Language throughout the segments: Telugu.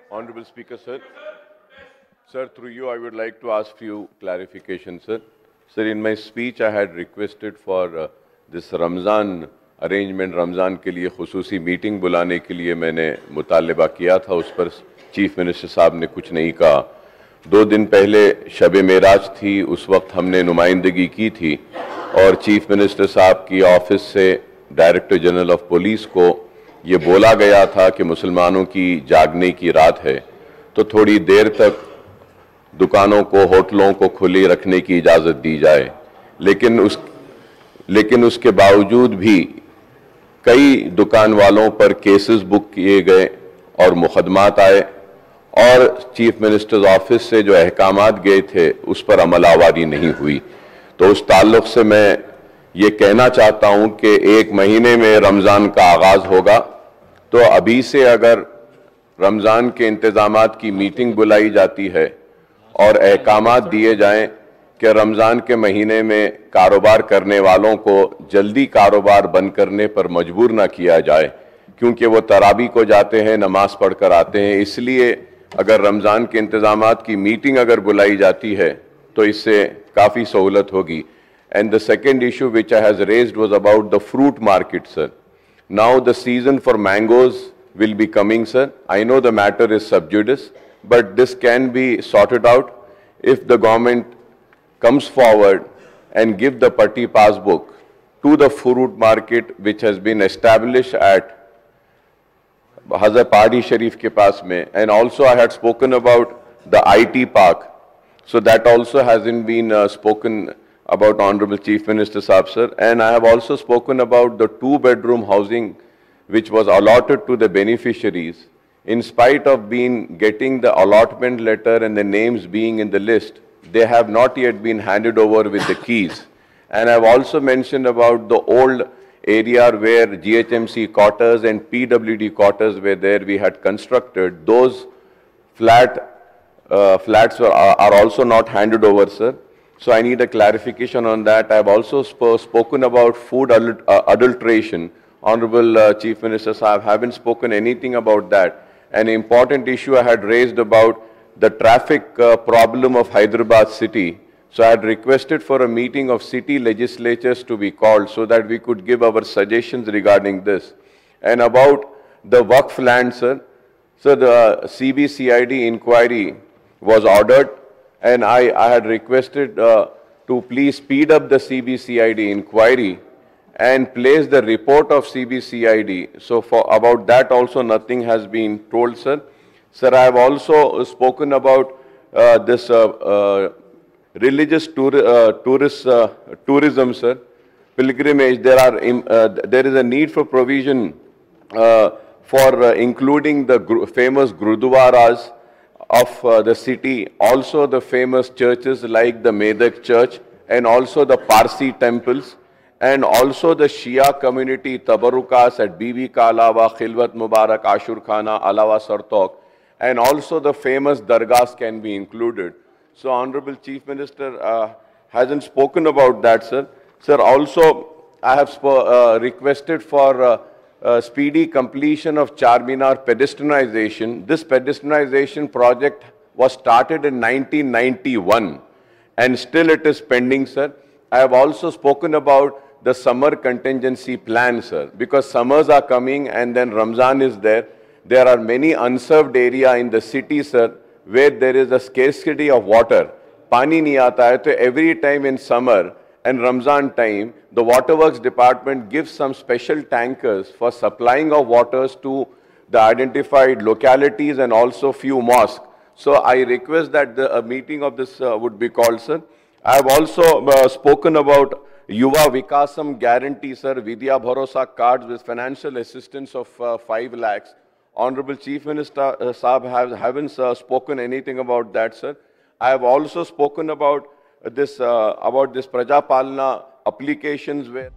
Honorable Speaker, sir. Sir, through you, I would like to ask few clarifications, sir. Sir, in my speech, I had requested for this Ramzan arrangement, Ramzan के लिए खुसूसी मीटिंग बुलाने के लिए मैंने मुतालबा किया था, उस पर चीफ मिनिस्टर साहब ने कुछ नहीं कहा। 2 दिन पहले शब मेराज थी, उस वक्त हमने नुमाइंदगी की थी और चीफ मिनिस्टर साहब की ऑफिस से डायरेक्टर जनरल ऑफ पुलिस को ये बोला गया था कि मुसलमानों की जागने की रात है, तो थोड़ी देर तक दुकानों को, होटलों को खुली रखने की इजाज़त दी जाए। लेकिन उसके बावजूद भी कई दुकान वालों पर केसेस बुक किए गए और मुकदमात आए और चीफ मिनिस्टर्स ऑफिस से जो अहकामात गए थे उस पर अमल आवारी नहीं हुई। तो उस ताल्लुक से मैं ये कहना चाहता हूं कि 1 महीने में रमज़ान का आगाज़ होगा, तो अभी से अगर रमज़ान के इंतज़ामात की मीटिंग बुलाई जाती है और अहकामात दिए जाएं कि रमज़ान के महीने में कारोबार करने वालों को जल्दी कारोबार बंद करने पर मजबूर ना किया जाए, क्योंकि वो तरावी को जाते हैं, नमाज पढ़ कर आते हैं। इसलिए अगर रमज़ान के इंतज़ामात की मीटिंग अगर बुलाई जाती है तो इससे काफ़ी सहूलत होगी। And the second issue which I has raised was about the fruit market, sir. Now the season for mangoes will be coming, sir. I know the matter is sub judice, but this can be sorted out if the government comes forward and give the Patti passbook to the fruit market which has been established at Hazrat Pahadi Sharif ke paas mein. And also I had spoken about the IT park. So that also hasn't been spoken about Honorable Chief Minister Saab, sir. And I have also spoken about the 2-bedroom housing which was allotted to the beneficiaries. In spite of getting the allotment letter and the names being in the list, they have not yet been handed over with the keys. And I have also mentioned about the old area where GHMC quarters and PWD quarters were there, we had constructed. Those flats are also not handed over, sir. So I need a clarification on that. I have also spoken about food adulteration. Honorable Chief Minister Saab haven't spoken anything about that. An important issue I had raised about the traffic problem of Hyderabad city. So I had requested for a meeting of city legislatures to be called so that we could give our suggestions regarding this. And about the Waqf land, sir. So the CBCID inquiry was ordered, and I had requested to please speed up the CBCID inquiry and place the report of CBCID. So about that also nothing has been told, sir. Sir, I have also spoken about this religious tourism, sir. Pilgrimage, there is a need for provision for including the famous Gurudwaras of the city, also the famous churches like the Medak Church and also the Parsi temples, and also the Shia community Tabarukas at Bibi Ka Alawa, Khilwat Mubarak, Ashur Khana, Alawa Sartok, and also the famous dargahs can be included. So Honorable Chief Minister hasn't spoken about that, sir. Sir, also I have requested for speedy completion of Charminar pedestrianization. This pedestrianization project was started in 1991 and still it is pending, sir. I have also spoken about the summer contingency plan, sir, because summers are coming and then Ramzan is there. There are many unserved area in the city, sir, where there is a scarcity of water. Pani nahi aata hai, so every time in summer and Ramzan time, the Waterworks Department gives some special tankers for supplying of waters to the identified localities and also few mosques. So I request that a meeting of this would be called, sir. I have also spoken about Yuva Vikasam guarantee, sir, Vidya Bharosa cards with financial assistance of 5 lakhs. Honorable Chief Minister Saab haven't spoken anything about that, sir. I have also spoken about this Praja Palana applications where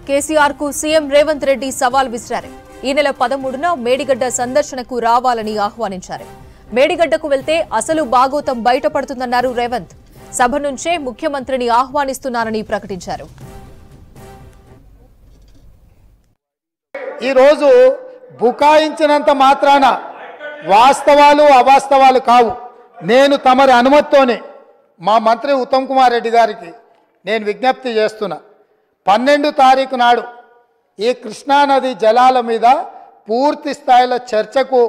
KCR కు సీఎం రేవంత్ రెడ్డి సవాల్ విసిరారు. ఈ నెల 13న మేడిగడ్డ సందర్శనకు రావాలని ఆహ్వానించారు. మేడిగడ్డకు వెళ్తే అసలు బాగోతం బయటపడుతుందన్నారు రేవంత్. సభ నుంచే ముఖ్యమంత్రిని ఆహ్వానిస్తున్నానని ప్రకటించారు. ఈ రోజు బుకాయించినంత మాత్రాన వాస్తవాలు అవాస్తవాలు కావు. నేను తమరి అనుమతితోనే మా మంత్రి ఉత్తమ్ కుమార్ రెడ్డి గారికి నేను విజ్ఞప్తి చేస్తున్నా. 12 తారీఖు నాడు ఈ కృష్ణానది జలాల మీద పూర్తి స్థాయిలో చర్చకు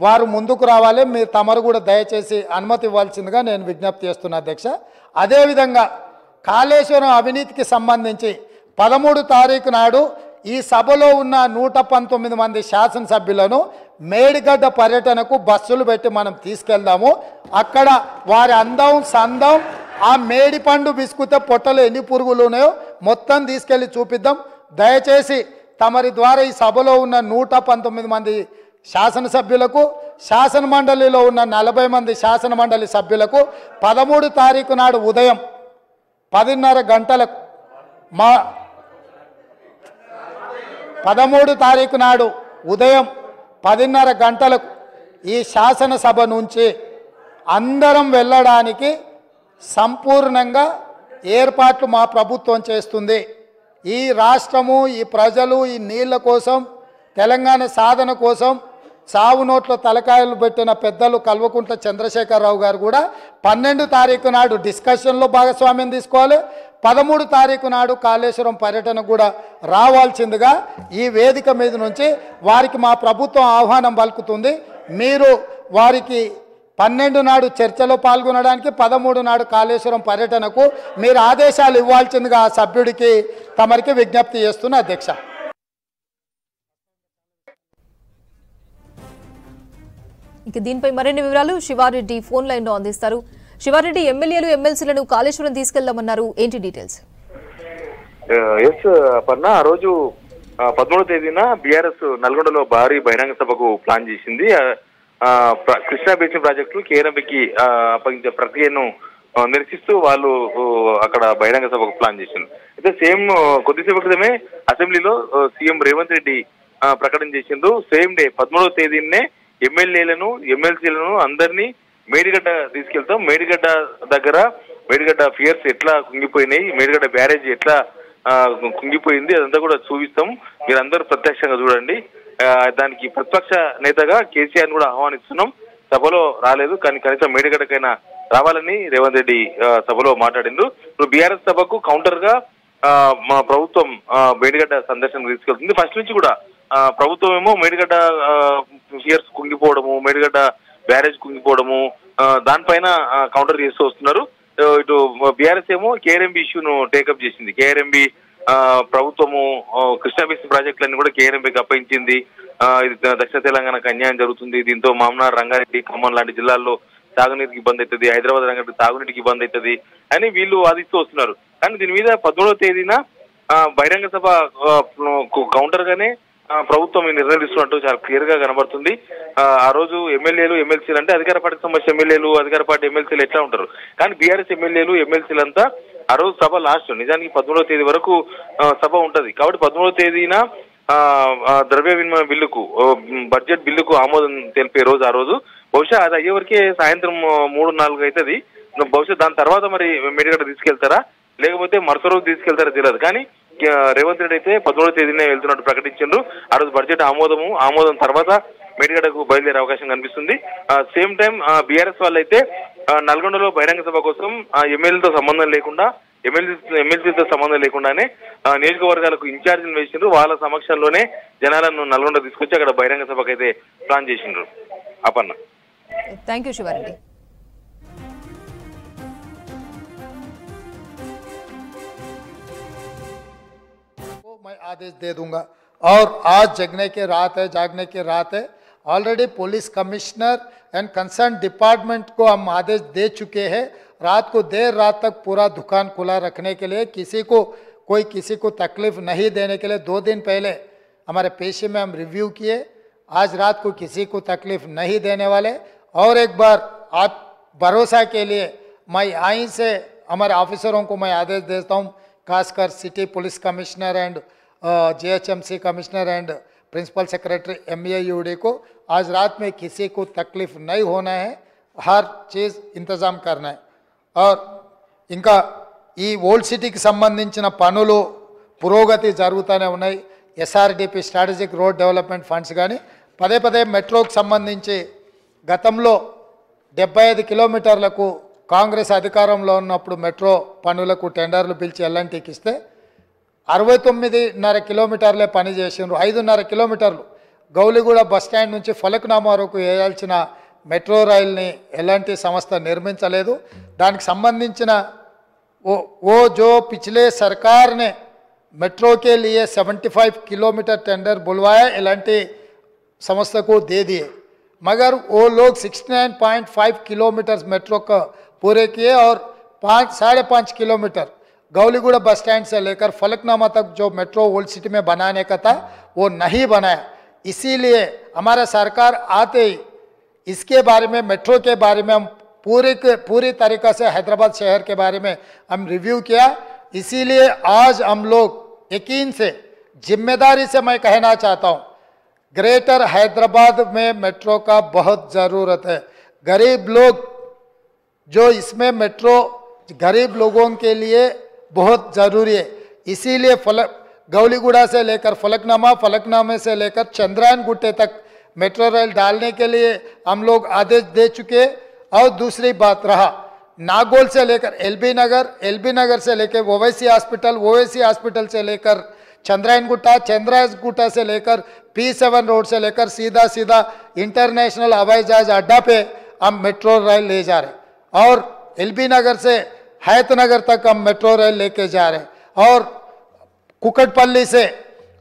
వారు ముందుకు రావాలి. మీరు తమరు కూడా దయచేసి అనుమతి ఇవ్వాల్సిందిగా నేను విజ్ఞప్తి చేస్తున్నా అధ్యక్ష. అదేవిధంగా కాళేశ్వరం అవినీతికి సంబంధించి 13 తారీఖు నాడు ఈ సభలో ఉన్న 119 మంది శాసనసభ్యులను మేడిగడ్డ పర్యటనకు బస్సులు పెట్టి మనం తీసుకెళ్దాము. అక్కడ వారి అందం సందం, ఆ మేడి పండు బిస్కుతే పొట్టలు ఎన్ని పురుగులు ఉన్నాయో మొత్తం తీసుకెళ్లి చూపిద్దాం. దయచేసి తమరి ద్వారా ఈ సభలో ఉన్న 119 మంది శాసనసభ్యులకు, శాసన మండలిలో ఉన్న 40 మంది శాసన మండలి సభ్యులకు 13 తారీఖు నాడు ఉదయం 10:30 గంటలకు 13 తారీఖు నాడు ఉదయం 10:30 గంటలకు ఈ శాసనసభ నుంచి అందరం వెళ్ళడానికి సంపూర్ణంగా ఏర్పాట్లు మా ప్రభుత్వం చేస్తుంది. ఈ రాష్ట్రము, ఈ ప్రజలు ఈ నీళ్ల కోసం, తెలంగాణ సాధన కోసం సావు నోట్లో తలకాయలు పెట్టిన పెద్దలు కల్వకుంట్ల చంద్రశేఖరరావు గారు కూడా 12 తారీఖు నాడు డిస్కషన్లో భాగస్వామ్యం తీసుకోవాలి. 13 తారీఖు నాడు కాళేశ్వరం పర్యటన కూడా రావాల్సిందిగా ఈ వేదిక మీద నుంచి వారికి మా ప్రభుత్వం ఆహ్వానం పలుకుతుంది. మీరు వారికి 12 నాడు చర్చలో పాల్గొనడానికి, 13 నాడు కాళేశ్వరం పర్యటనకు మీరు ఆదేశాలు ఇవ్వాల్సిందిగా ఆ సభ్యుడికి తమరికి విజ్ఞప్తి చేస్తున్న అధ్యక్ష. ఇక దీనిపై మరిన్ని వివరాలు శివారెడ్డి ఫోన్ లైన్ లో అందిస్తారు. శివారెడ్డి, ఎమ్మెల్యేలు ఎమ్మెల్సీలను కాళేశ్వరం తీసుకెళ్లామన్నారు, ఏంటి డీటెయిల్స్? ఎస్ అపర్ణ, ఆ రోజు 13వ తేదీన బీఆర్ఎస్ నల్గొండలో భారీ బహిరంగ సభకు ప్లాన్ చేసింది. కృష్ణా బేసిన్ ప్రాజెక్టు కేఆర్ఎంబీకి అప్పగించే ప్రక్రియను నిరసిస్తూ వాళ్ళు అక్కడ బహిరంగ సభకు ప్లాన్ చేసింది. అయితే సేమ్ కొద్దిసేపు క్రితమే అసెంబ్లీలో సీఎం రేవంత్ రెడ్డి ప్రకటన చేసిండ్రు. సేమ్ డే 13వ తేదీనే ఎమ్మెల్యేలను ఎమ్మెల్సీలను అందరినీ మేడిగడ్డ తీసుకెళ్తాం. మేడిగడ్డ దగ్గర మేడిగడ్డ ఫియర్స్ ఎట్లా కుంగిపోయినాయి, మేడిగడ్డ బ్యారేజ్ ఎట్లా కుంగిపోయింది, అదంతా కూడా చూపిస్తాం. మీరందరూ ప్రత్యక్షంగా చూడండి. దానికి ప్రతిపక్ష నేతగా కేసీఆర్ కూడా ఆహ్వానిస్తున్నాం. సభలో రాలేదు, కానీ కనీసం మేడిగడ్డకైనా రావాలని రేవంత్ రెడ్డి సభలో మాట్లాడిండ్రు. ఇప్పుడు బీఆర్ఎస్ సభకు కౌంటర్ గా మా ప్రభుత్వం మేడిగడ్డ సందర్శనకు తీసుకెళ్తుంది. ఫస్ట్ నుంచి కూడా ప్రభుత్వం ఏమో మేడిగడ్డ ఫియర్స్ కుంగిపోవడము, మేడిగడ్డ బ్యారేజ్ కుంగిపోవడము, దానిపైన కౌంటర్ చేస్తూ వస్తున్నారు. ఇటు బీఆర్ఎస్ ఏమో కేఆర్ఎంబీ ఇష్యూను టేకప్ చేసింది. కేఆర్ఎంబీ ప్రభుత్వము కృష్ణా బేసిన్ ప్రాజెక్టులన్నీ కూడా కేఆర్ఎంబీకి అప్పగించింది. ఇది దక్షిణ తెలంగాణకు అన్యాయం జరుగుతుంది. దీంతో మామనార్, రంగారెడ్డి, ఖమ్మం లాంటి జిల్లాల్లో తాగునీటికి ఇబ్బంది అవుతుంది, హైదరాబాద్ రంగారెడ్డి తాగునీటికి ఇబ్బంది అవుతుంది అని వీళ్ళు వాదిస్తూ వస్తున్నారు. కానీ దీని మీద 13వ తేదీన బహిరంగ సభ కౌంటర్ గానే ప్రభుత్వం నిర్ణయం తీసుకున్నట్టు చాలా క్లియర్ గా కనబడుతుంది. ఆ రోజు ఎమ్మెల్యేలు ఎమ్మెల్సీలు అంటే అధికార పార్టీకి సంబంధించిన ఎమ్మెల్యేలు, అధికార పార్టీ ఎమ్మెల్సీలు ఎట్లా ఉంటారు, కానీ బీఆర్ఎస్ ఎమ్మెల్యేలు ఎమ్మెల్సీలంతా ఆ రోజు సభ లాస్ట్. నిజానికి 13వ తేదీ వరకు సభ ఉంటది. కాబట్టి 13వ తేదీన ద్రవ్య వినిమయ బిల్లుకు, బడ్జెట్ బిల్లుకు ఆమోదం తెలిపే రోజు ఆ రోజు. బహుశా అది అయ్యే వరకే సాయంత్రం 3-4 అవుతుంది. బహుశా దాని తర్వాత మరి మేడిగడ్డ తీసుకెళ్తారా లేకపోతే మరుస రోజు తీసుకెళ్తారా తెలియదు. కానీ రేవంత్ రెడ్డి అయితే 13వ తేదీనే వెళ్తున్నట్టు ప్రకటించారు. ఆ రోజు బడ్జెట్ ఆమోదం తర్వాత మేడిగడ్డకు బయలుదేరే అవకాశం కనిపిస్తుంది. సేమ్ టైం బీఆర్ఎస్ వాళ్ళు అయితే నల్గొండలో బహిరంగ సభ కోసం ఎమ్మెల్యేలతో సంబంధం లేకుండా, ఎమ్మెల్సీతో సంబంధం లేకుండానే నియోజకవర్గాలకు ఇన్ఛార్జీలు వేసిండ్రు. వాళ్ళ సమక్షంలోనే జనాలను నల్గొండ తీసుకొచ్చి అక్కడ బహిరంగ సభకు అయితే ప్లాన్ చేసిండ్రు. Aparna, thank you Shiva Reddy. मैं आदेश दे दूंगा और आज जगने की रात है, जागने की रात है. Already police commissioner and concern department को हम आदेश दे चुके हैं. रात को देर रात तक पूरा दुकान खुला रखने के लिए, किसी को तकलीफ नहीं देने के लिए 2 दिन पहले हमारे पेशे में हम रिव्यू किए. आज रात को किसी को तकलीफ नहीं देने वाले. और एक बार आप भरोसा के लिए मैं यहीं से हमारे ऑफिसरों को मैं आदेश देता हूँ, खासकर city police commissioner and GHMC commissioner and principal secretary MAUD को आज रात में किसी को तकलीफ नहीं होना है, हर चीज़ इंतज़ाम करना है। और ఇంకా ఈ ఓల్డ్ సిటీకి సంబంధించిన పనులు పురోగతి జరుగుతూనే ఉన్నాయి। SRDP strategic road development funds కానీ పదే పదే మెట్రోకి సంబంధించి గతంలో 75 కిలోమీటర్లకు కాంగ్రెస్ అధికారంలో ఉన్నప్పుడు మెట్రో పనులకు టెండర్లు పిలిచి ఎల్ఎన్టీకి ఇస్తే 69.5 కిలోమీటర్లే పని చేసిండ్రు। 5.5 కిలోమీటర్లు గౌలిగూడ బస్ స్టాండ్ నుంచి ఫలక్నామా వరకు వేయాల్సిన మెట్రో రైల్ని ఎల్ఎన్టీ సంస్థ నిర్మించలేదు। దానికి సంబంధించిన वो जो पिछले सरकार ने मेट्रो के लिए 75 किलोमीटर टेंडर बुलवाया एलएनटी संस्था को दे दिए, मगर वो लोग 69.5 किलोमीटर मेट्रो का पूरे किए और 5.5 किलोमीटर गौलीगुड़ा बस स्टैंड से लेकर फलकनामा तक जो मेट्रो ओल्ड सिटी में बनाने का था वो नहीं बनाया। इसीलिए हमारा सरकार आते ही इसके बारे में, मेट्रो के बारे में हम पूरी तरीक़ा से हैदराबाद शहर के बारे में हम रिव्यू किया। इसीलिए आज हम लोग यकीन से, जिम्मेदारी से मैं कहना चाहता हूँ, ग्रेटर हैदराबाद में मेट्रो का बहुत ज़रूरत है। गरीब लोग जो इसमें मेट्रो गरीब लोगों के लिए बहुत ज़रूरी है। इसीलिए गौलीगुड़ा से लेकर फलकनामा, फलकनामे से लेकर चंद्रायन गुट्टे तक मेट्रो रेल डालने के लिए हम लोग आदेश दे चुके। और दूसरी बात रहा नागोल से लेकर एलबी नगर से लेकर ओवैसी हॉस्पिटल से लेकर चंद्रायन गुट्टा से लेकर P7 रोड से लेकर सीधा इंटरनेशनल हवाई जहाज अड्डा पे हम मेट्रो रेल ले जा रहे हैं। और एलबी नगर से हैत नगर तक हम मेट्रो रेल लेके जा रहे हैं। और कुकटपल्ली से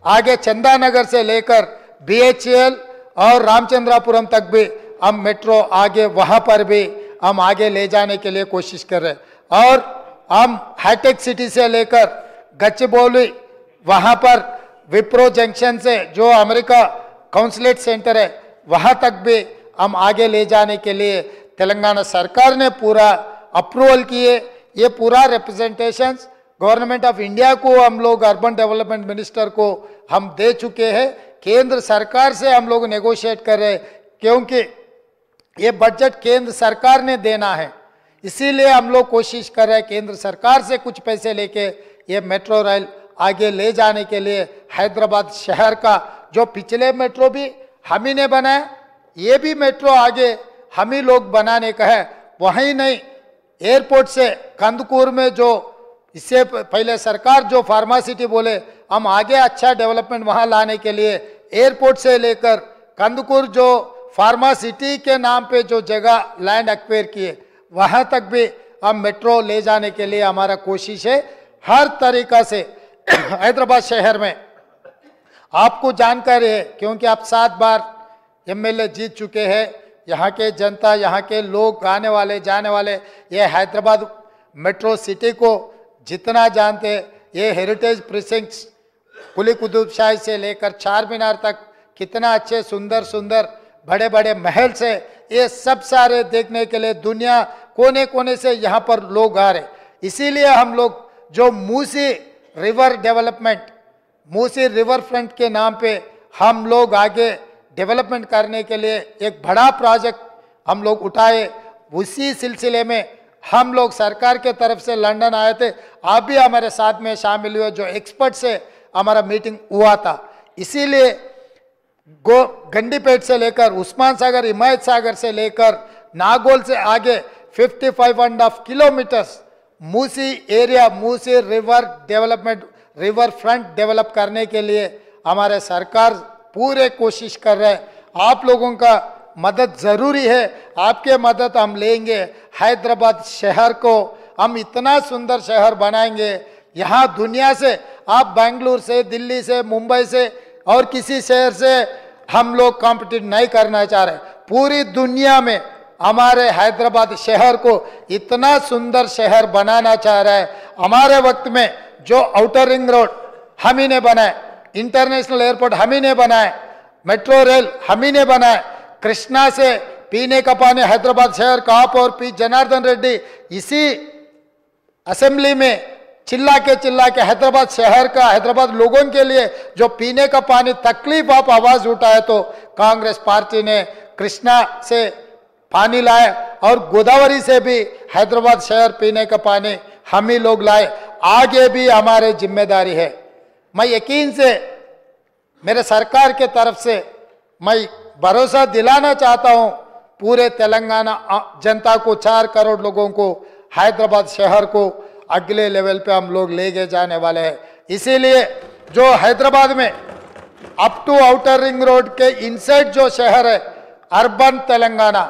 आगे चंदा नगर से लेकर BHEL और रामचंद्रापुरम तक भी हम मेट्रो आगे वहाँ पर भी हम आगे ले जाने के लिए कोशिश कर रहे हैं। और हम हाईटेक सिटी से लेकर गच्चबौली वहाँ पर विप्रो जंक्शन से जो अमेरिका काउंसलेट सेंटर है वहाँ तक भी हम आगे ले जाने के लिए तेलंगाना सरकार ने पूरा अप्रूवल किए। ये पूरा रिप्रेजेंटेशंस गवर्नमेंट ऑफ इंडिया को हम लोग अर्बन डेवलपमेंट मिनिस्टर को हम दे चुके हैं। केंद्र सरकार से हम लोग नेगोशिएट कर रहे हैं, क्योंकि ये बजट केंद्र सरकार ने देना है। इसीलिए हम लोग कोशिश कर रहे हैं केंद्र सरकार से कुछ पैसे लेके ये मेट्रो रेल आगे ले जाने के लिए। हैदराबाद शहर का जो पिछले मेट्रो भी हम ही ने बनाया, ये भी मेट्रो आगे हम ही लोग बनाने का है। वहीं नहीं, एयरपोर्ट से कंदकूर में जो इससे पहले सरकार जो फार्मा सिटी बोले, हम आगे अच्छा डेवलपमेंट वहाँ लाने के लिए एयरपोर्ट से लेकर कंदकूर जो फार्मा सिटी के नाम पे जो जगह लैंड एक्वायर किए वहाँ तक भी हम मेट्रो ले जाने के लिए हमारा कोशिश है। हर तरीक़ा से हैदराबाद शहर में आपको जानकारी है, क्योंकि आप 7 बार MLA जीत चुके हैं। यहाँ के जनता, यहाँ के लोग आने वाले जाने वाले ये हैदराबाद मेट्रो सिटी को जितना जानते, ये हेरिटेज प्रिसिंक्ट्स कुली कुतुब शाही से लेकर चार मीनार तक कितना अच्छे सुंदर बड़े बड़े महल से, ये सब सारे देखने के लिए दुनिया कोने कोने से यहाँ पर लोग आ रहे। इसीलिए हम लोग जो Musi river development, Musi river front के नाम पे हम लोग आगे डेवलपमेंट करने के लिए एक बड़ा प्रोजेक्ट हम लोग उठाए। उसी सिलसिले में हम लोग सरकार के तरफ से लंदन आए थे, आप भी हमारे साथ में शामिल हुए, जो एक्सपर्ट से हमारा मीटिंग हुआ था। इसीलिए गंडीपेट से लेकर उस्मान सागर, हिमायत सागर से लेकर नागौल से आगे 55.5 kilometres Musi area, Musi river development, river front develop करने के लिए हमारे सरकार पूरे कोशिश कर रहे हैं। आप लोगों का मदद ज़रूरी है, आपके मदद हम लेंगे। हैदराबाद शहर को हम इतना सुंदर शहर बनाएंगे, यहाँ दुनिया से, आप बेंगलुरु से, दिल्ली से, मुंबई से और किसी शहर से हम लोग कॉम्पिटिट नहीं करना चाह रहे। पूरी दुनिया में हमारे हैदराबाद शहर को इतना सुंदर शहर बनाना चाह रहा है। हमारे वक्त में जो आउटर रिंग रोड हम ही ने बनाए, इंटरनेशनल एयरपोर्ट हम ही ने बनाए, मेट्रो रेल हम ही ने बनाए, कृष्णा से पीने का पानी हैदराबाद शहर का आप और पी जनार्दन रेड्डी इसी असेंबली में चिल्ला के हैदराबाद शहर का, हैदराबाद लोगों के लिए जो पीने का पानी तकलीफ आप आवाज उठाए, तो कांग्रेस पार्टी ने कृष्णा से पानी लाए और गोदावरी से भी हैदराबाद शहर पीने का पानी हम ही लोग लाए। आगे भी हमारी जिम्मेदारी है। मैं यकीन से मेरे सरकार के तरफ से मैं भरोसा दिलाना चाहता हूं पूरे तेलंगाना जनता को, 4 करोड़ लोगों को, हैदराबाद शहर को अगले लेवल पे हम लोग लेके जाने वाले हैं। इसीलिए जो हैदराबाद में up to outer ring road के इनसाइड जो शहर है, urban Telangana,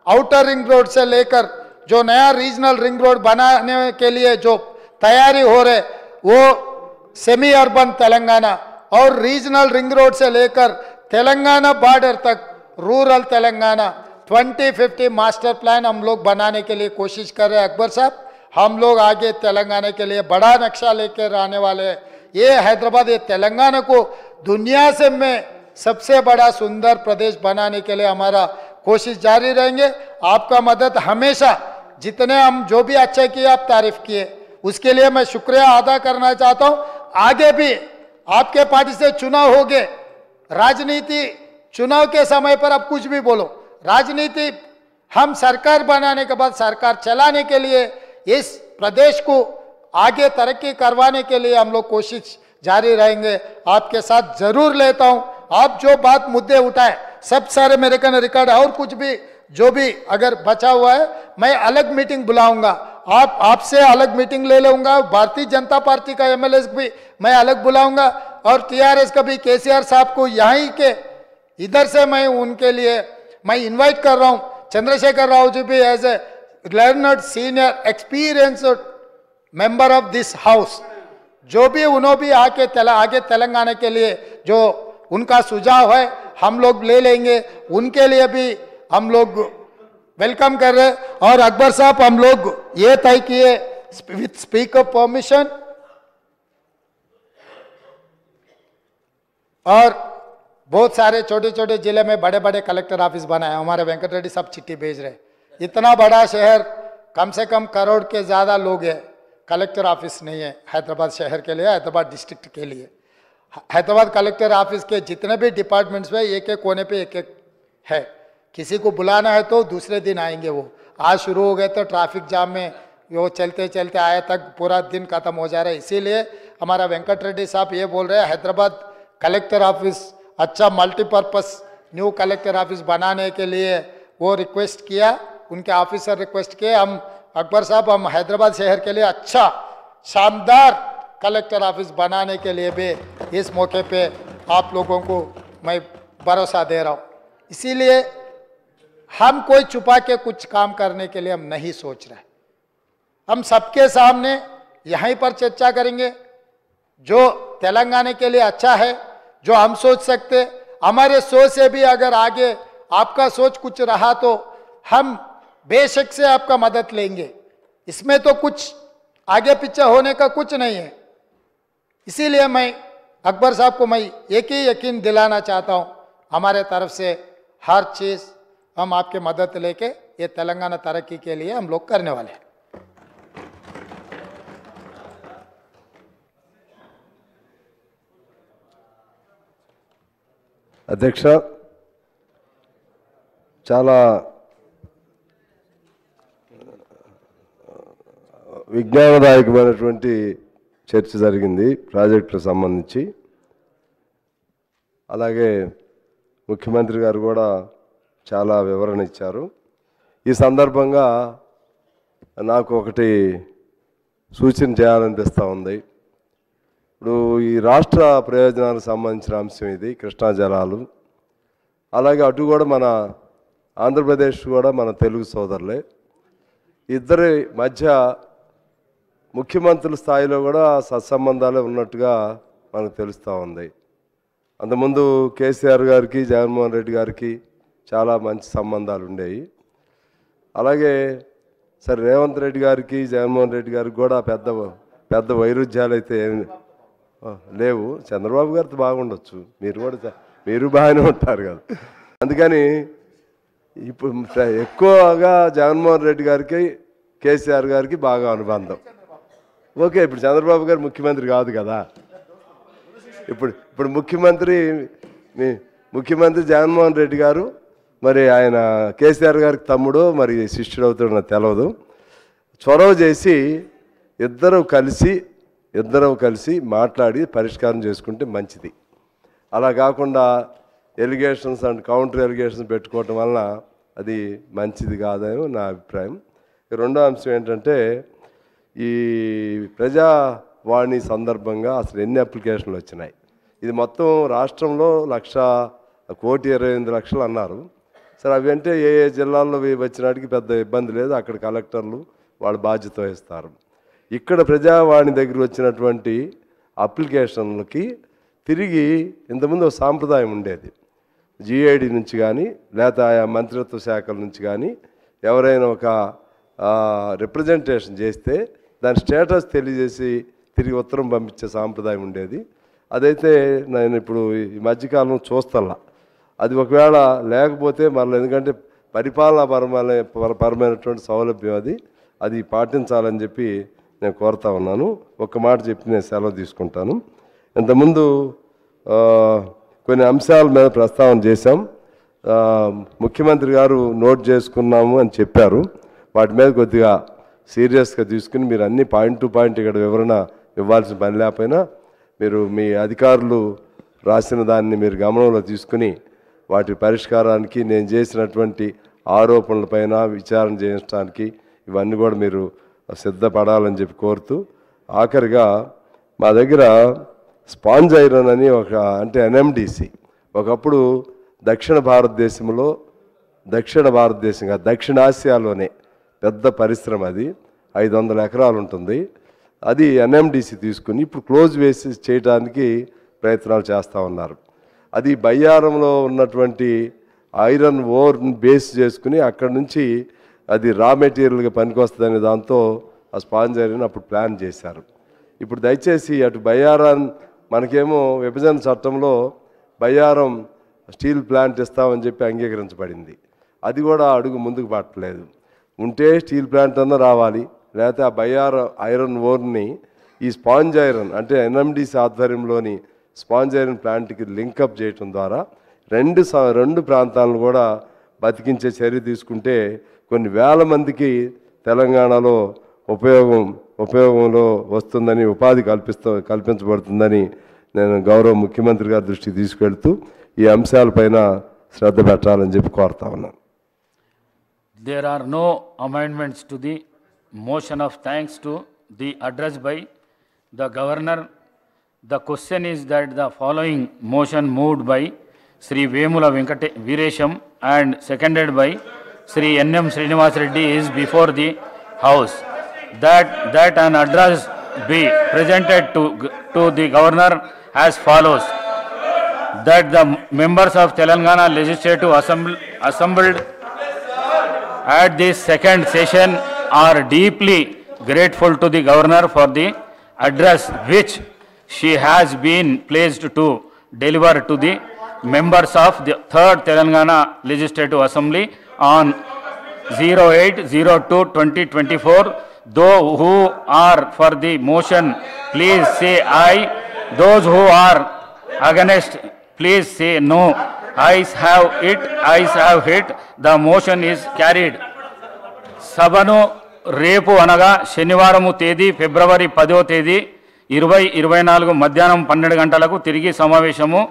outer ring road से लेकर जो नया रीजनल रिंग रोड बनाने के लिए जो तैयारी हो रहे, वो सेमी अर्बन तेलंगाना, और रीजनल रिंग रोड से लेकर तेलंगाना बॉर्डर तक रूरल तेलंगाना 2050 मास्टर प्लान हम लोग बनाने के लिए कोशिश कर रहे हैं। अकबर साहब, हम लोग आगे तेलंगाना के लिए बड़ा नक्शा लेकर आने वाले हैं। ये हैदराबाद, ये तेलंगाना को दुनिया से में सबसे बड़ा सुंदर प्रदेश बनाने के लिए हमारा कोशिश जारी रहेंगे। आपका मदद हमेशा, जितने हम जो भी अच्छा किए आप तारीफ किए, उसके लिए मैं शुक्रिया अदा करना चाहता हूं। आगे भी आपके पार्टी से चुनाव हो गए, राजनीति चुनाव के समय पर अब कुछ भी बोलो, राजनीति हम सरकार बनाने के बाद सरकार चलाने के लिए, इस प्रदेश को आगे तरक्की करवाने के लिए हम लोग कोशिश जारी रहेंगे। आपके साथ जरूर लेता हूं। आप जो बात मुद्दे उठाए सब सारे मेरे कन रिकॉर्ड, और कुछ भी जो भी अगर बचा हुआ है मैं अलग मीटिंग बुलाऊंगा, आपसे अलग मीटिंग ले लूंगा। भारतीय जनता पार्टी का एमएलए भी मैं अलग बुलाऊंगा, और टीआरएस का भी केसीआर साहब को यहीं के इधर से मैं उनके लिए मैं इनवाइट कर रहा हूं। चंद्रशेखर राव जी भी as a learned senior experienced member of this house, जो भी उन्होंने भी आगे तेलंगाना के लिए जो उनका सुझाव है हम लोग ले लेंगे, उनके लिए भी हम लोग वेलकम कर रहे हैं। और अकबर साहब, हम लोग ये तय किए विथ स्पीकर परमिशन, और बहुत सारे छोटे छोटे जिले में बड़े बड़े कलेक्टर ऑफिस बनाए। हमारे वेंकट रेड्डी सब चिट्ठी भेज रहे। इतना बड़ा शहर, कम से कम करोड़ के ज्यादा लोग हैं, कलेक्टर ऑफिस नहीं है हैदराबाद शहर के लिए, हैदराबाद डिस्ट्रिक्ट के लिए। हैदराबाद कलेक्टर ऑफिस के जितने भी डिपार्टमेंट्स में एक एक कोने पे एक एक है। किसी को बुलाना है तो दूसरे दिन आएंगे। वो आज शुरू हो गए तो ट्रैफिक जाम में वो चलते चलते आए तक पूरा दिन खत्म हो जा रहा है। इसीलिए हमारा वेंकट रेड्डी साहब ये बोल रहे हैं हैदराबाद कलेक्टर ऑफिस अच्छा मल्टीपर्पस न्यू कलेक्टर ऑफिस बनाने के लिए वो रिक्वेस्ट किया, उनके ऑफिसर रिक्वेस्ट किए। हम अकबर साहब, हम हैदराबाद शहर के लिए अच्छा शानदार कलेक्टर ऑफिस बनाने के लिए भी इस मौके पे आप लोगों को मैं भरोसा दे रहा हूँ। इसीलिए हम कोई छुपा के कुछ काम करने के लिए हम नहीं सोच रहे। हम सबके सामने यहीं पर चर्चा करेंगे जो तेलंगाना के लिए अच्छा है, जो हम सोच सकते। हमारे सोच से भी अगर आगे आपका सोच कुछ रहा तो हम बेशक से आपका मदद लेंगे। इसमें तो कुछ आगे पीछे होने का कुछ नहीं है। इसीलिए मैं अकबर साहब को मैं एक ही यकीन दिलाना चाहता हूं, हमारे तरफ से हर चीज हम आपके मदद लेके ये तेलंगाना तरक्की के लिए हम लोग करने वाले हैं। అధ్యక్ష, చాలా విజ్ఞానదాయకమైనటువంటి చర్చ జరిగింది ప్రాజెక్టులకు సంబంధించి. అలాగే ముఖ్యమంత్రి గారు కూడా చాలా వివరణ ఇచ్చారు. ఈ సందర్భంగా నాకు ఒకటి సూచన చేయాలనిపిస్తూ ఉంది. ఇప్పుడు ఈ రాష్ట్ర ప్రయోజనాలకు సంబంధించిన అంశం ఇది, కృష్ణా జలాలు. అలాగే అటు కూడా మన ఆంధ్రప్రదేశ్ కూడా మన తెలుగు సోదరులే. ఇద్దరి మధ్య ముఖ్యమంత్రుల స్థాయిలో కూడా సత్సంబంధాలే ఉన్నట్టుగా మనకు తెలుస్తూ ఉంది. అంతకుముందు కేసీఆర్ గారికి జగన్మోహన్ రెడ్డి గారికి చాలా మంచి సంబంధాలు ఉండేవి. అలాగే సరే రేవంత్ రెడ్డి గారికి జగన్మోహన్ రెడ్డి గారికి కూడా పెద్ద వైరుధ్యాలు అయితే ఏమి లేవు. చంద్రబాబు గారితో బాగుండొచ్చు, మీరు బాగానే ఉంటారు కదా. అందుకని ఇప్పుడు ఎక్కువగా జగన్మోహన్ రెడ్డి గారికి కేసీఆర్ గారికి బాగా అనుబంధం ఓకే, ఇప్పుడు చంద్రబాబు గారు ముఖ్యమంత్రి కాదు కదా. ఇప్పుడు ముఖ్యమంత్రి జగన్మోహన్ రెడ్డి గారు, మరి ఆయన కేసీఆర్ గారికి తమ్ముడు మరి శిష్యుడు అవుతాడు నాకు తెలియదు. చొరవ చేసి ఇద్దరు కలిసి మాట్లాడి పరిష్కారం చేసుకుంటే మంచిది. అలా కాకుండా ఎలిగేషన్స్ అండ్ కౌంటర్ ఎలిగేషన్స్ పెట్టుకోవటం వలన అది మంచిది కాదని నా అభిప్రాయం. రెండో అంశం ఏంటంటే, ఈ ప్రజావాణి సందర్భంగా అసలు ఎన్ని అప్లికేషన్లు వచ్చినాయి? ఇది మొత్తం రాష్ట్రంలో 1,28,00,000 అన్నారు. సరే, అవి అంటే ఏ జిల్లాల్లో వచ్చినాటికి పెద్ద ఇబ్బంది లేదు, అక్కడ కలెక్టర్లు వాళ్ళ బాధ్యత వహిస్తారు. ఇక్కడ ప్రజావాణి దగ్గర వచ్చినటువంటి అప్లికేషన్లకి తిరిగి ఇంతకుముందు ఒక సాంప్రదాయం ఉండేది. GID నుంచి కానీ లేకపోతే ఆయా మంత్రిత్వ శాఖల నుంచి కానీ ఎవరైనా ఒక రిప్రజెంటేషన్ చేస్తే దాని స్టేటస్ తెలియజేసి తిరిగి ఉత్తరం పంపించే సాంప్రదాయం ఉండేది. అదైతే నేను ఇప్పుడు ఈ మధ్యకాలం చూస్తల్లా. అది ఒకవేళ లేకపోతే మళ్ళీ, ఎందుకంటే పరిపాలనాపరమైనటువంటి సౌలభ్యం అది పాటించాలని చెప్పి నేను కోరుతా ఉన్నాను. ఒక్క మాట చెప్పి నేను సెలవు తీసుకుంటాను. ఇంతకుముందు కొన్ని అంశాల మీద ప్రస్తావన చేశాం. ముఖ్యమంత్రి గారు నోట్ చేసుకున్నాము అని చెప్పారు. వాటి మీద కొద్దిగా సీరియస్గా తీసుకుని మీరు అన్ని పాయింట్ టు పాయింట్ ఇక్కడ వివరణ ఇవ్వాల్సిన పని లేకపోయినా మీరు మీ అధికారులు రాసిన దాన్ని మీరు గమనంలో తీసుకుని వాటి పరిష్కారానికి, నేను చేసినటువంటి ఆరోపణలపైన విచారణ చేయించడానికి ఇవన్నీ కూడా మీరు సిద్ధపడాలని చెప్పి కోరుతూ, ఆఖరిగా మా దగ్గర స్పాంజ్ ఐరన్ అని అంటే NMDC ఒకప్పుడు దక్షిణ దక్షిణాసియాలోనే పెద్ద పరిశ్రమ, అది 500 ఎకరాలు ఉంటుంది. అది NMDC తీసుకుని ఇప్పుడు క్లోజ్ వేసి చేయడానికి ప్రయత్నాలు చేస్తూ ఉన్నారు. అది బయ్యారంలో ఉన్నటువంటి ఐరన్ ఓర్ని బేస్ చేసుకుని అక్కడ నుంచి అది రా మెటీరియల్గా పనికొస్తుందనే దాంతో ఆ స్పాంజ్ ఐరన్ అప్పుడు ప్లాన్ చేశారు. ఇప్పుడు దయచేసి అటు బయ్యారం, మనకేమో విభజన చట్టంలో బయ్యారం స్టీల్ ప్లాంట్ ఇస్తామని చెప్పి అంగీకరించబడింది. అది కూడా అడుగు ముందుకు పట్టలేదు. ఉంటే స్టీల్ ప్లాంట్ అన్నా రావాలి, లేకపోతే ఆ బయ్యారం ఐరన్ ఓర్ని ఈ స్పాంజ్ ఐరన్ అంటే NMDC ఆధ్వర్యంలోని స్పాంజ్ ఐరన్ ప్లాంట్కి లింకప్ చేయటం ద్వారా రెండు ప్రాంతాలను కూడా బతికించే చర్య తీసుకుంటే కొన్ని వేల మందికి తెలంగాణలో ఉపయోగంలో వస్తుందని, ఉపాధి కల్పించబడుతుందని నేను గౌరవ ముఖ్యమంత్రి గారి దృష్టికి తీసుకెళ్తూ ఈ అంశాలపైన శ్రద్ధ పెట్టాలని చెప్పి కోరుతా ఉన్నాను. There are no amendments to the motion of thanks to the address by the Governor. The question is that the following motion moved by Sri Vemula Veeresham and seconded by Sri N.M. Srinivas Reddy is before the House. That an address be presented to the Governor as follows. That the members of Telangana Legislative assembled at this second session are deeply grateful to the Governor for the address which she has been pleased to deliver to the members of the 3rd Telangana Legislative Assembly on 08/02/2024. Those who are for the motion, please say aye. Those who are against, please say no. Ayes have it. The motion is carried. సభను రేపు అనగా శనివారము తేదీ ఫిబ్రవరి 10వ తేదీ 2024 మధ్యాహ్నం 12 గంటలకు తిరిగి సమావేశము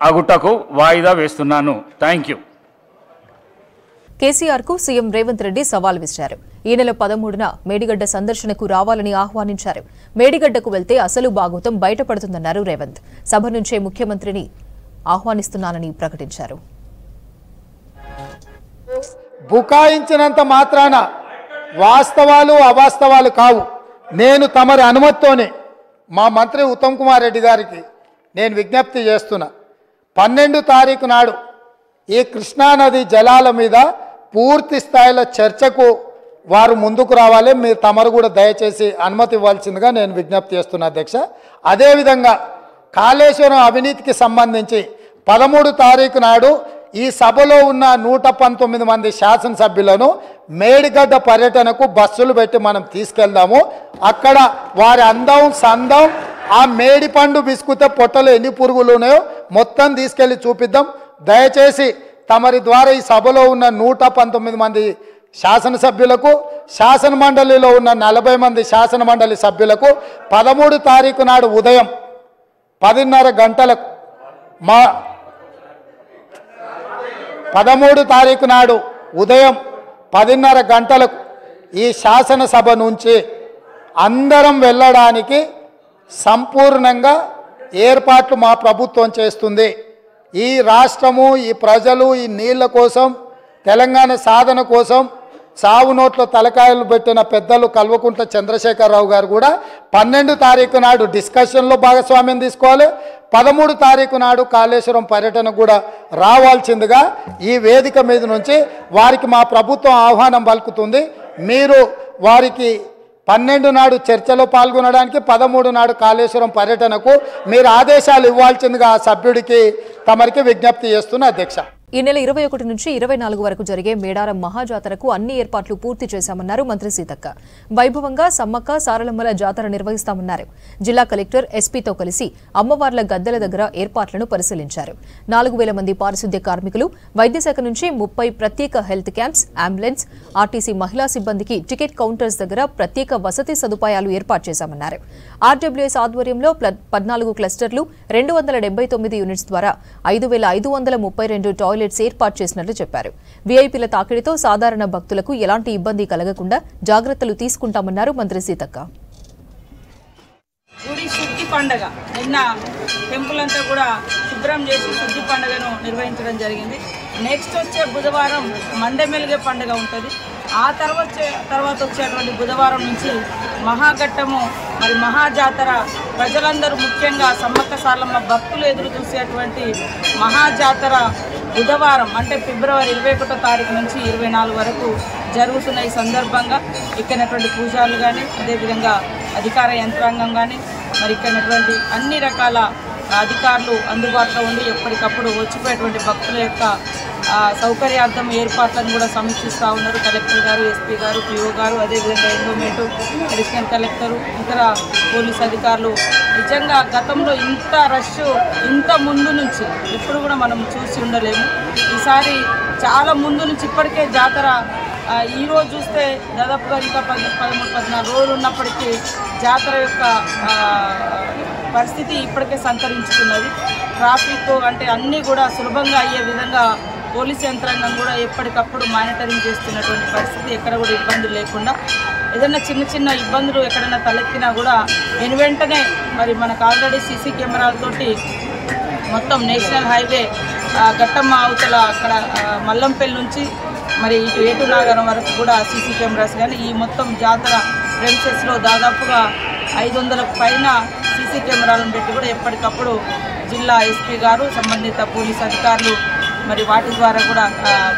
అగుటకు వాయిదా వేస్తున్నాను. Thank you. కేసీఆర్ కు సీఎం రేవంత్ రెడ్డి సవాల్ విసిరారు. ఈ నెల 13న మేడిగడ్డ సందర్శనకు రావాలని ఆహ్వానించారు. మేడిగడ్డకు వెళ్తే అసలు భాగోతం బయటపడుతుందన్నారు రేవంత్. సభ నుంచే ముఖ్యమంత్రిని ఆహ్వానిస్తున్నానని ప్రకటించారు. బుకాయించినంత మాత్రాన వాస్తవాలు అవాస్తవాలు కావు. నేను తమరి అనుమతితోనే మా మంత్రి ఉత్తమ్ కుమార్ రెడ్డి గారికి నేను విజ్ఞప్తి చేస్తున్నా. 12 తారీఖు నాడు ఈ కృష్ణానది జలాల మీద పూర్తి స్థాయిలో చర్చకు వారు ముందుకు రావాలి. మీరు తమరు కూడా దయచేసి అనుమతి ఇవ్వాల్సిందిగా నేను విజ్ఞప్తి చేస్తున్నా అధ్యక్ష. అదేవిధంగా కాళేశ్వరం అవినీతికి సంబంధించి 13 తారీఖు నాడు ఈ సభలో ఉన్న 119 మంది శాసనసభ్యులను మేడిగడ్డ పర్యటనకు బస్సులు పెట్టి మనం తీసుకెళ్దాము. అక్కడ వారి అందం సందం, ఆ మేడి పండు బిస్కుతే పొట్టలో ఎన్ని పురుగులు ఉన్నాయో మొత్తం తీసుకెళ్లి చూపిద్దాం. దయచేసి తమరి ద్వారా ఈ సభలో ఉన్న 119 మంది శాసనసభ్యులకు, శాసన మండలిలో ఉన్న 40 మంది శాసన మండలి సభ్యులకు 13 తారీఖు నాడు ఉదయం 10:30 గంటలకు 13 తారీఖు నాడు ఉదయం 10:30 గంటలకు ఈ శాసనసభ నుంచి అందరం వెళ్ళడానికి సంపూర్ణంగా ఏర్పాట్లు మా ప్రభుత్వం చేస్తుంది. ఈ రాష్ట్రము, ఈ ప్రజలు ఈ నీళ్ల కోసం, తెలంగాణ సాధన కోసం సావు నోట్లో తలకాయలు పెట్టిన పెద్దలు కల్వకుంట్ల చంద్రశేఖరరావు గారు కూడా 12 తారీఖు నాడు డిస్కషన్లో భాగస్వామ్యం తీసుకోవాలి. 13 తారీఖు నాడు కాళేశ్వరం పర్యటన కూడా రావాల్సిందిగా ఈ వేదిక మీద నుంచి వారికి మా ప్రభుత్వం ఆహ్వానం పలుకుతుంది. మీరు వారికి 12 నాడు చర్చలో పాల్గొనడానికి, 13 నాడు కాళేశ్వరం పర్యటనకు మీరు ఆదేశాలు ఇవ్వాల్సిందిగా ఆ సభ్యుడికి తమరికి విజ్ఞప్తి చేస్తున్న అధ్యక్ష. ఈ నెల 21 నుంచి 24 వరకు జరిగే మేడారం మహాజాతరకు అన్ని ఏర్పాట్లు పూర్తి చేశామన్నారు మంత్రి సీతక్క. వైభవంగా సమ్మక్క సారలమ్మల జాతర నిర్వహిస్తామన్నారు. జిల్లా కలెక్టర్ ఎస్పీతో కలిసి అమ్మవార్ల గద్దెల దగ్గర ఏర్పాట్లను పరిశీలించారు. 4000 మంది పారిశుద్ధ్య కార్మికులు, వైద్యశాఖ నుంచి 30 ప్రత్యేక హెల్త్ క్యాంప్స్, అంబులెన్స్, ఆర్టీసీ మహిళా సిబ్బందికి టికెట్ కౌంటర్స్ దగ్గర ప్రత్యేక వసతి సదుపాయాలు ఏర్పాటు చేశామన్నారు. ఆర్డబ్ల్యూఎస్ ఆధ్వర్యంలో 14 క్లస్టర్లు, 279 యూనిట్స్ ద్వారా 5532 టాయిలెట్స్ ఏర్పాటు చేసినట్లు చెప్పారు. వీఐపీల తాకిడితో సాధారణ భక్తులకు ఎలాంటి ఇబ్బంది కలగకుండా జాగ్రత్తలు తీసుకుంటామన్నారు మంత్రి సీతక్క. గుడి శుద్ధి పండుగ నిన్న టెంపుల్ అంతా కూడా శుభ్రం చేసి శుద్ధి పండుగను నిర్వహించడం జరిగింది. నెక్స్ట్ వచ్చే బుధవారం మండమెలిగే పండుగ ఉంటుంది. ఆ తర్వాత వచ్చేటువంటి బుధవారం నుంచి మహాఘట్టము, మరి మహాజాతర, ప్రజలందరూ ముఖ్యంగా సమ్మక్క సారలమ్మ భక్తులు ఎదురు చూసేటువంటి మహాజాతర బుధవారం అంటే ఫిబ్రవరి 21వ తారీఖు నుంచి 24 వరకు జరుగుతున్న ఈ సందర్భంగా ఇక్కడటువంటి పూజారులు కానీ, అదేవిధంగా అధికార యంత్రాంగం కానీ, మరి ఇక్కడటువంటి అన్ని రకాల అధికారులు అందుబాటులో ఉండి ఎప్పటికప్పుడు వచ్చిపోయేటువంటి భక్తుల యొక్క సౌకర్యార్థం ఏర్పాట్లను కూడా సమీక్షిస్తూ ఉన్నారు. కలెక్టర్ గారు, ఎస్పీ గారు, పిఓ గారు, అదేవిధంగా ఎండోమెంట్, అడిషనల్ కలెక్టరు, ఇతర పోలీస్ అధికారులు. నిజంగా గతంలో ఇంత రష్ ఇంత ముందు నుంచి ఎప్పుడు కూడా మనం చూసి ఉండలేము. ఈసారి చాలా ముందు నుంచి ఇప్పటికే జాతర ఈరోజు చూస్తే దాదాపుగా ఇంకా 13-14 రోజులు ఉన్నప్పటికీ జాతర యొక్క పరిస్థితి ఇప్పటికే సంతరించుకున్నది. ట్రాఫిక్ అంటే అన్నీ కూడా సులభంగా అయ్యే విధంగా పోలీస్ యంత్రాంగం కూడా ఎప్పటికప్పుడు మానిటరింగ్ చేస్తున్నటువంటి పరిస్థితి, ఎక్కడ కూడా ఇబ్బందులు లేకుండా. ఏదైనా చిన్న చిన్న ఇబ్బందులు ఎక్కడైనా తలెత్తినా కూడా వెంటనే మరి మనకు ఆల్రెడీ సీసీ కెమెరాలతోటి మొత్తం నేషనల్ హైవే ఘట్టమ్మ అవతల అక్కడ మల్లంపల్లి నుంచి మరి ఇటు ఏటునాగరం వరకు కూడా సీసీ కెమెరాస్ కానీ, ఈ మొత్తం జాతర ప్రెమిసెస్లో దాదాపుగా 500కు పైన సీసీ కెమెరాలను పెట్టి కూడా ఎప్పటికప్పుడు జిల్లా ఎస్పీ గారు, సంబంధిత పోలీస్ అధికారులు మరి వాటి ద్వారా కూడా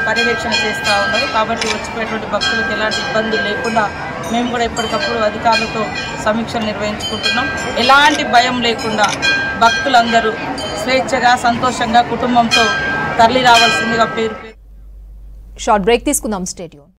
పర్యవేక్షణ చేస్తూ ఉన్నారు. కాబట్టి వచ్చిపోయేటువంటి భక్తులకు ఎలాంటి ఇబ్బందులు లేకుండా మేము కూడా ఎప్పటికప్పుడు అధికారులతో సమీక్షలు నిర్వహించుకుంటున్నాం. ఎలాంటి భయం లేకుండా భక్తులందరూ స్వేచ్ఛగా, సంతోషంగా, కుటుంబంతో తరలి రావాల్సిందిగా పేరు. షార్ట్ బ్రేక్ తీసుకుందాం. స్టేడియం.